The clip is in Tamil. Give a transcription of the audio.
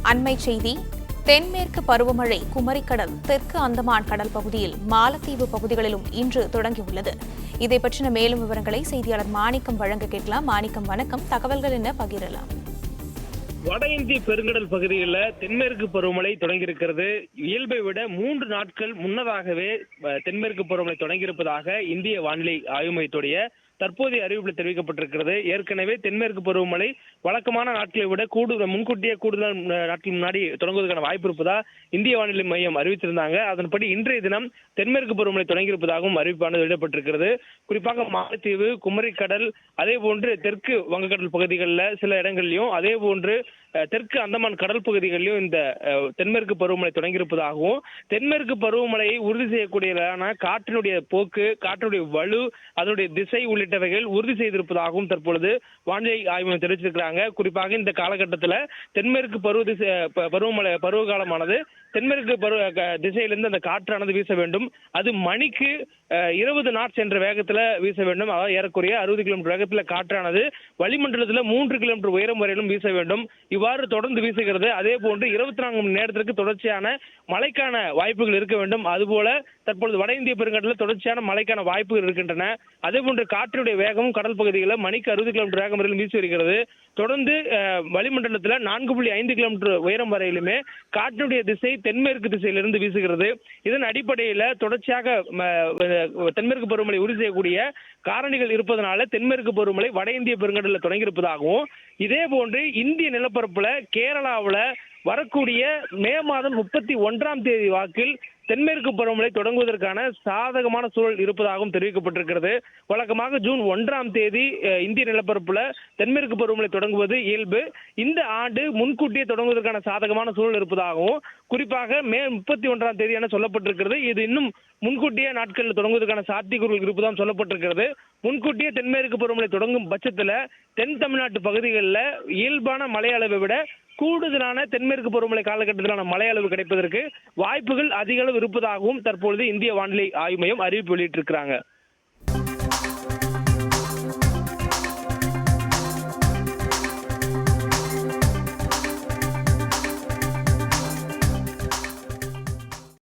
அண்மை செய்தி தென்மேற்கு பருவமழை குமரிக்கடல் தெற்கு அந்தமான் கடல் பகுதியில் மாலத்தீவு பகுதிகளிலும் இன்று தொடங்கியுள்ளது. இதை பற்றின மேலும் விவரங்களை செய்தியாளர் மாணிக்கம் வழங்க கேட்கலாம். மாணிக்கம், வணக்கம். தகவல்கள் என்ன பகிரலாம்? வட இந்திய பெருங்கடல் பகுதிகளில் தென்மேற்கு பருவமழை தொடங்கியிருக்கிறது. இயல்பை விட 3 நாட்கள் முன்னதாகவே தென்மேற்கு பருவமழை தொடங்கியிருப்பதாக இந்திய வானிலை ஆய்வு மையத்துடைய தற்போதைய அறிவிப்பில் தெரிவிக்கப்பட்டிருக்கிறது. ஏற்கனவே தென்மேற்கு பருவமழை வழக்கமான நாட்களை விட முன்கூட்டியே கூடுதல் நாட்கள் முன்னாடி தொடங்குவதற்கான வாய்ப்பு இருப்பதா இந்திய வானிலை மையம் அறிவித்திருந்தாங்க. அதன்படி இன்றைய தினம் தென்மேற்கு பருவமழை தொடங்கியிருப்பதாகவும் அறிவிப்பானது வெளியிடப்பட்டிருக்கிறது. குறிப்பாக மாலத்தீவு, குமரிக்கடல், அதே போன்று தெற்கு வங்கக்கடல் பகுதிகளில் சில இடங்களிலும், அதே போன்று தெற்கு அந்தமான் கடல் பகுதிகளிலும் இந்த தென்மேற்கு பருவமழை தொடங்கியிருப்பதாகவும், தென்மேற்கு பருவமழையை உறுதி செய்யக்கூடியதான காற்றினுடைய போக்கு, காற்றினுடைய வலு, அதனுடைய திசை உள்ளிட்டவைகள் உறுதி செய்திருப்பதாகவும் தற்பொழுது வானிலை ஆய்வு தெரிவிச்சிருக்கிறாங்க. குறிப்பாக இந்த காலகட்டத்தில் தென்மேற்கு பருவகாலமானது தென்மேற்கு திசையிலிருந்து அந்த காற்றானது வீச வேண்டும். அது மணிக்கு 20 knots என்ற வேகத்தில் வீச வேண்டும். அதாவது ஏறக்குறைய 60 கிலோமீட்டர் வேகத்தில் காற்றானது வளிமண்டலத்தில் 3 கிலோமீட்டர் உயரம் வரையிலும் வீச வேண்டும். இவ்வாறு தொடர்ந்து வீசுகிறது. அதே போன்று 24 மணி நேரத்திற்கு தொடர்ச்சியான மழைக்கான வாய்ப்புகள் இருக்க வேண்டும். அதுபோல தற்பொழுது வட இந்திய பெருங்கடலில் தொடர்ச்சியான மழைக்கான வாய்ப்புகள் இருக்கின்றன. அதே போன்று காற்றினுடைய வேகம் கடல் பகுதிகளில் மணிக்கு 60 கிலோமீட்டர் வேகம் வரையிலும் வீசி வருகிறது. தொடர்ந்து வளிமண்டலத்தில் 4.5 கிலோமீட்டர் உயரம் வரையிலுமே காற்றினுடைய திசை தென்மேற்கு திசையிலிருந்து வீசுகிறது. இதன் அடிப்படையில் தொடர்ச்சியாக தென்மேற்கு பருவமழை உறுதி செய்யக்கூடிய காரணிகள் இருப்பதனால தென்மேற்கு பருவமழை வட இந்திய பெருங்கடலில் தொடங்கியிருப்பதாகவும், இதே போன்று இந்திய நிலப்பரப்புல கேரளாவில் வரக்கூடிய மே மாதம் 31ஆம் தேதி வாக்கில் தென்மேற்கு பருவமழை தொடங்குவதற்கான சாதகமான சூழல் இருப்பதாகவும் தெரிவிக்கப்பட்டிருக்கிறது. வழக்கமாக ஜூன் 1ஆம் தேதி இந்திய நிலப்பரப்புல தென்மேற்கு பருவமழை தொடங்குவது இயல்பு. இந்த ஆண்டு முன்கூட்டியே தொடங்குவதற்கான சாதகமான சூழல் இருப்பதாகவும், குறிப்பாக மே 31ஆம் தேதி என சொல்லப்பட்டிருக்கிறது. இது இன்னும் முன்கூட்டியே நாட்களில் தொடங்குவதற்கான சாத்தியக்கூறுகள் இருப்பதாகவும் சொல்லப்பட்டிருக்கிறது. முன்கூட்டியே தென்மேற்கு பருவமழை தொடங்கும் பட்சத்தில் தென் தமிழ்நாட்டு பகுதிகளில் இயல்பான மழை அளவை விட கூடுதலான தென்மேற்கு பருவமழை காலகட்டத்திலான மழை அளவு கிடைப்பதற்கு வாய்ப்புகள் அதிக அளவு இருப்பதாகவும் தற்பொழுது இந்திய வானிலை ஆய்வு மையம் அறிவிப்பு வெளியிட்டிருக்கிறாங்க.